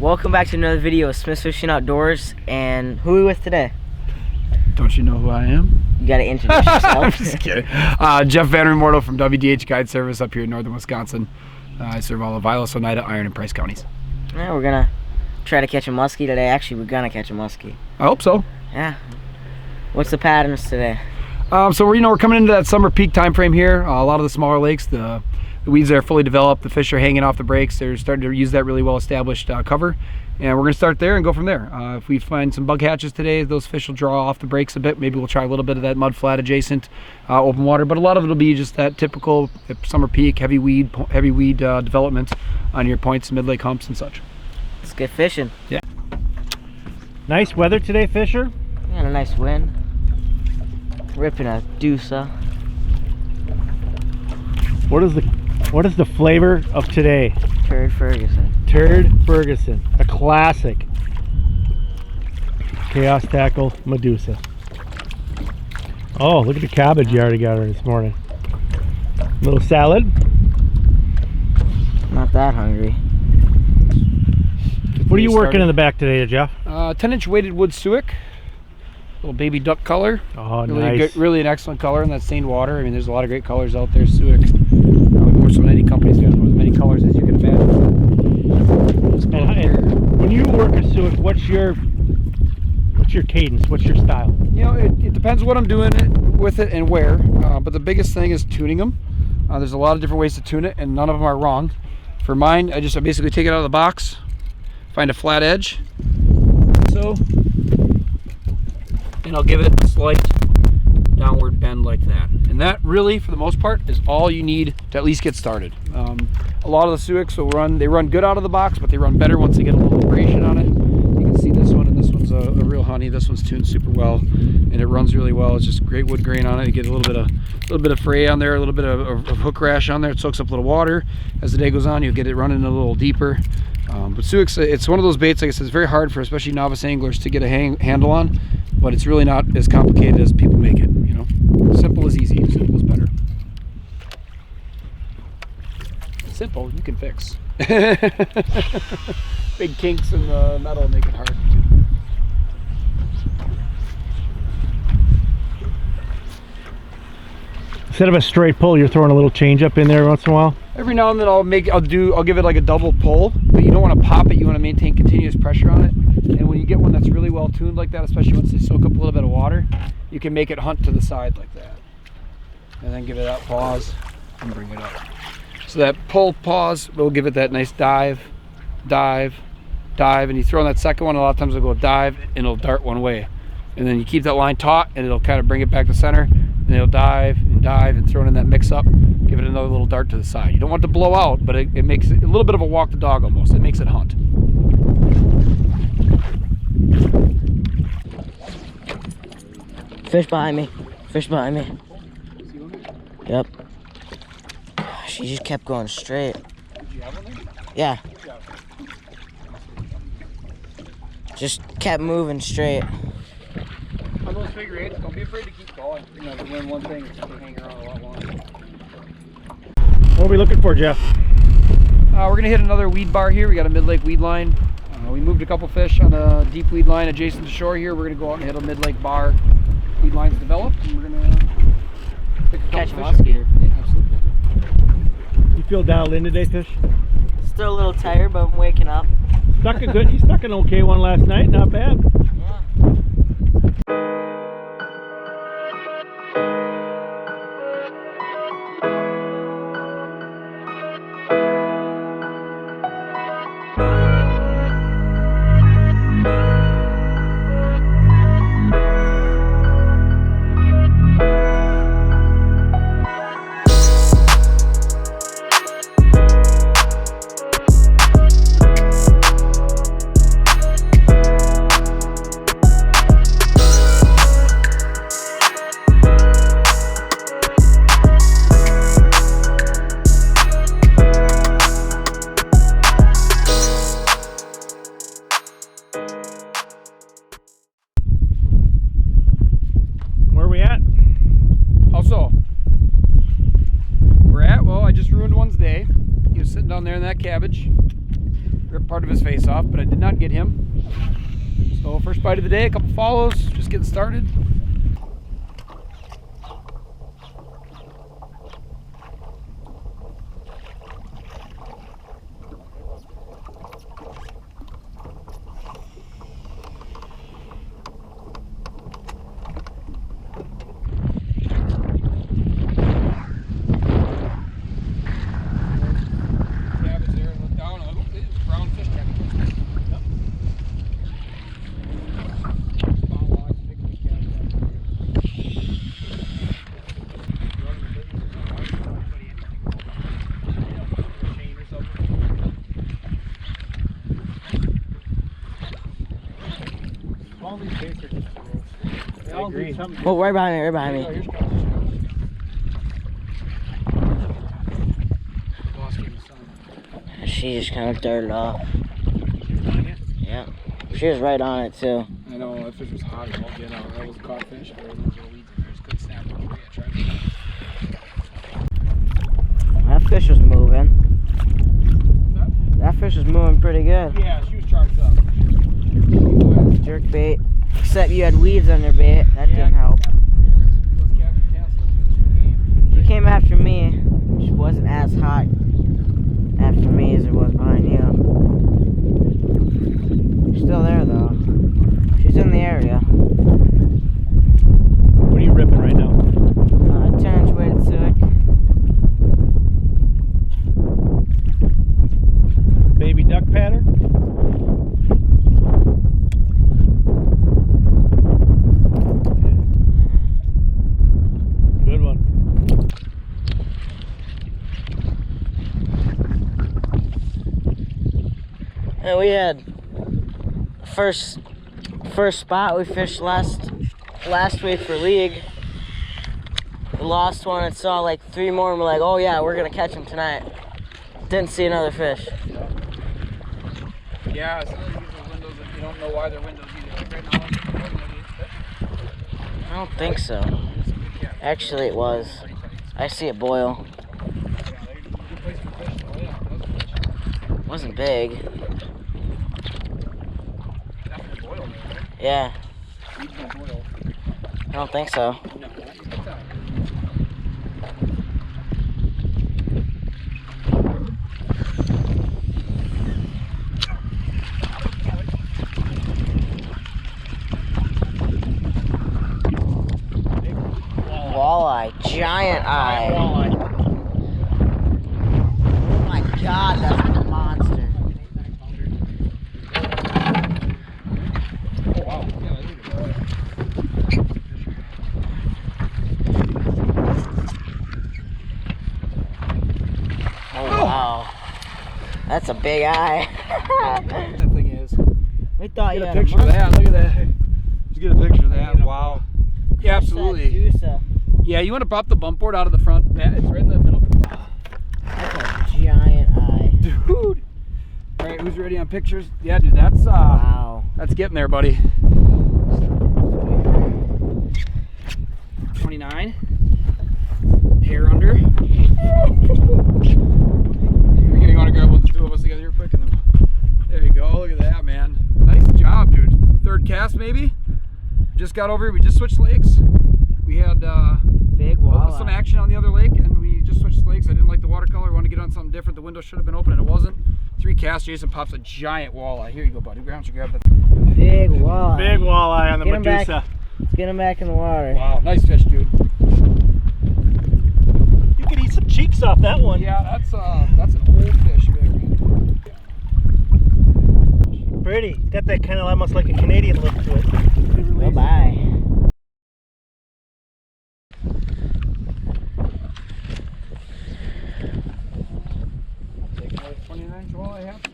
Welcome back to another video of Smith's Fishing Outdoors. And who are we with today? Don't you know who I am? You gotta introduce yourself. I'm just kidding. Jeff Van Remortel from WDH Guide Service up here in northern Wisconsin. I serve all of Vilas, Oneida, Iron, and Price counties. Yeah, we're gonna try to catch a muskie today. Actually, we're gonna catch a muskie. I hope so. Yeah. What's the patterns today? So we're coming into that summer peak time frame here. A lot of the smaller lakes, the weeds are fully developed. The fish are hanging off the breaks. They're starting to use that really well established cover. And we're gonna start there and go from there. If we find some bug hatches today, those fish will draw off the breaks a bit. Maybe we'll try a little bit of that mud flat adjacent open water, but a lot of it will be just that typical summer peak, heavy weed development on your points, mid-lake humps and such. Let's get fishing. Yeah. Nice weather today, Fisher. And a nice wind. Ripping a deucer. What is the flavor of today? Turd Ferguson. Turd Ferguson, a classic. Chaos Tackle Medusa. Oh, look at the cabbage you already got her this morning. Little salad. Not that hungry. What are you working in the back today, Jeff? 10-inch weighted wood Suick. Little baby duck color. Oh, really nice. Good, really an excellent color in that stained water. I mean, there's a lot of great colors out there. Suick. More so than any company's got as many colors as you can imagine. And when you work a Suick, what's your cadence? What's your style? You know, it depends what I'm doing with it and where. But the biggest thing is tuning them. There's a lot of different ways to tune it, and none of them are wrong. For mine, I basically take it out of the box, find a flat edge, so, and I'll give it a slight downward bend like that. And that really, for the most part, is all you need to at least get started. A lot of the Suicks they run good out of the box, but they run better once they get a little vibration on it. You can see this one, and this one's a real honey. This one's tuned super well, and it runs really well. It's just great wood grain on it. You get a little bit of fray on there, a little bit of hook rash on there. It soaks up a little water. As the day goes on, you'll get it running a little deeper. But Suicks, it's one of those baits, like I said, it's very hard for especially novice anglers to get a handle on, but it's really not as complicated as people make it, you know. Simple is easy, simple is better. Simple, you can fix. Big kinks in the metal make it hard. Instead of a straight pull, you're throwing a little change up in there once in a while? Every now and then I'll give it like a double pull, but you don't want to pop it, you want to maintain continuous pressure on it. And when you get one that's really well tuned like that, especially once they soak up a little bit of water, you can make it hunt to the side like that. And then give it that pause and bring it up. So that pull pause will give it that nice dive, dive, dive, and you throw in that second one, a lot of times it'll go dive and it'll dart one way. And then you keep that line taut and it'll kind of bring it back to center, and it'll dive and throw it in that mix up, give it another little dart to the side. You don't want it to blow out, but it makes it a little bit of a walk the dog almost. It makes it hunt. Fish behind me. Fish behind me. Yep. She just kept going straight. Did you have one there? Yeah. Just kept moving straight. On those figure eights, don't be afraid to keep going. You know, to win one thing, it's going to hang around a lot longer. What are we looking for, Jeff? We're going to hit another weed bar here. We got a mid-lake weed line. We moved a couple fish on a deep weed line adjacent to shore here. We're going to go out and hit a mid-lake bar. Weed line's developed, and we're going to pick a Catch a couple fish up here. Yeah, absolutely. You feel dialed in today, Fish? Still a little tired, but I'm waking up. He stuck an okay one last night, not bad. Yeah. part of his face off, but I did not get him. So first bite of the day, a couple follows, just getting started. Oh, right behind me, right behind me. She just kind of darted off. Yeah. She was right on it too. I know, that fish was hot as all get out. That was a caught fish, but there was no weeds in there. Just couldn't snap it. I tried to. That fish was moving. That fish was moving pretty good. Yeah, she was charged up. Jerk bait. Except you had weeds on your bait. That didn't help. You came after me. She wasn't as hot after me as it was behind you. She's still there though. She's in the area. What are you ripping right now? 10-inch weighted Suick. Baby duck pattern? Good one. And we had first spot we fished last week for league. We lost one and saw like 3 more and we're like, oh yeah, we're gonna catch them tonight. Didn't see another fish. Yeah, some of these are windows that you don't know why they're windows either. Like right now, I don't think so. Actually it was. I see it boil. It wasn't big. Yeah. I don't think so. Walleye, giant eye. Oh my god, that's a monster. Oh wow. That's a big eye. that thing is. We thought you Get a had picture of that. Look at that. Let's get a picture of that. Wow. Yeah, absolutely. Yeah, you want to pop the bump board out of the front. It's right in the middle. That's a giant eye. Dude. All right, who's ready on pictures? Yeah, dude, that's wow. That's getting there, buddy. 29. Hair under. You want to grab one of the 2 of us together here quick? And then, there you go. Look at that, man. Nice job, dude. 3rd cast, maybe. Just got over here. We just switched lakes. We had big walleye. Some action on the other lake, and we just switched lakes. I didn't like the watercolor. I wanted to get on something different. The window should have been open, and it wasn't. 3 casts. Jason pops a giant walleye. Here you go, buddy. Why don't you grab that? Big walleye. Big walleye on the Get him back. Medusa. Let's get him back in the water. Wow, nice fish, dude. You could eat some cheeks off that one. Yeah, that's an old fish there, man. Pretty. It's got that kind of almost like a Canadian look to it. Bye-bye. Take another 29 while I have to.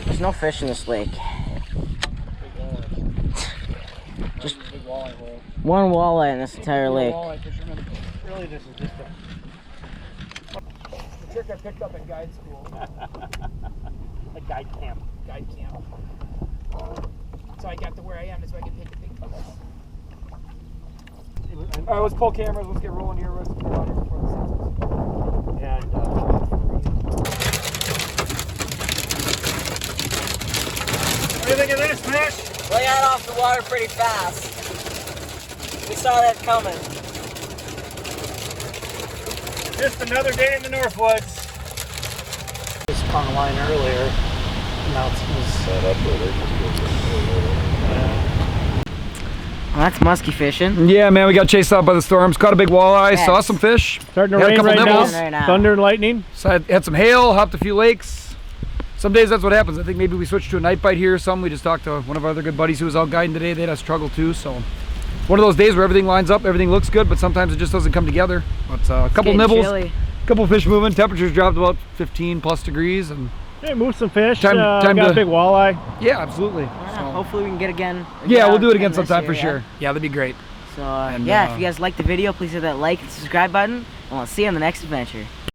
There's no fish in this lake. Just big walleye hole. One walleye in this entire lake. Walleye fisherman. Really, this is just a trick I picked up in guide school. A guide camp. Guide camp. So I got to where I am, so I can take the big buckets. All right, let's pull cameras. Let's get rolling here. Let's get out here before the sun sets. And What do you think of this, Fish? Well, he got off the water pretty fast. We saw that coming. Just another day in the Northwoods. just caught a line earlier. Now it's set up with it. Well, that's musky fishing. Yeah, man, we got chased out by the storms. Caught a big walleye, Yes. saw some fish. Starting to Had a rain couple right nibbles. now. Right now. Thunder and lightning. So I had some hail, hopped a few lakes. Some days that's what happens. I think maybe we switched to a night bite here. Some we just talked to one of our other good buddies who was out guiding today. They had a struggle too. So one of those days where everything lines up, everything looks good, but sometimes it just doesn't come together. But a couple Getting nibbles, chilly. couple fish moving. Temperatures dropped about 15 plus degrees, and Hey, move some fish. Time got to- a big walleye. yeah, absolutely. Yeah, So, hopefully we can get again. yeah, we'll do it again this sometime year, for sure. Yeah, that'd be great. So And, yeah, if you guys liked the video, please hit that like and subscribe button, and we'll see you on the next adventure.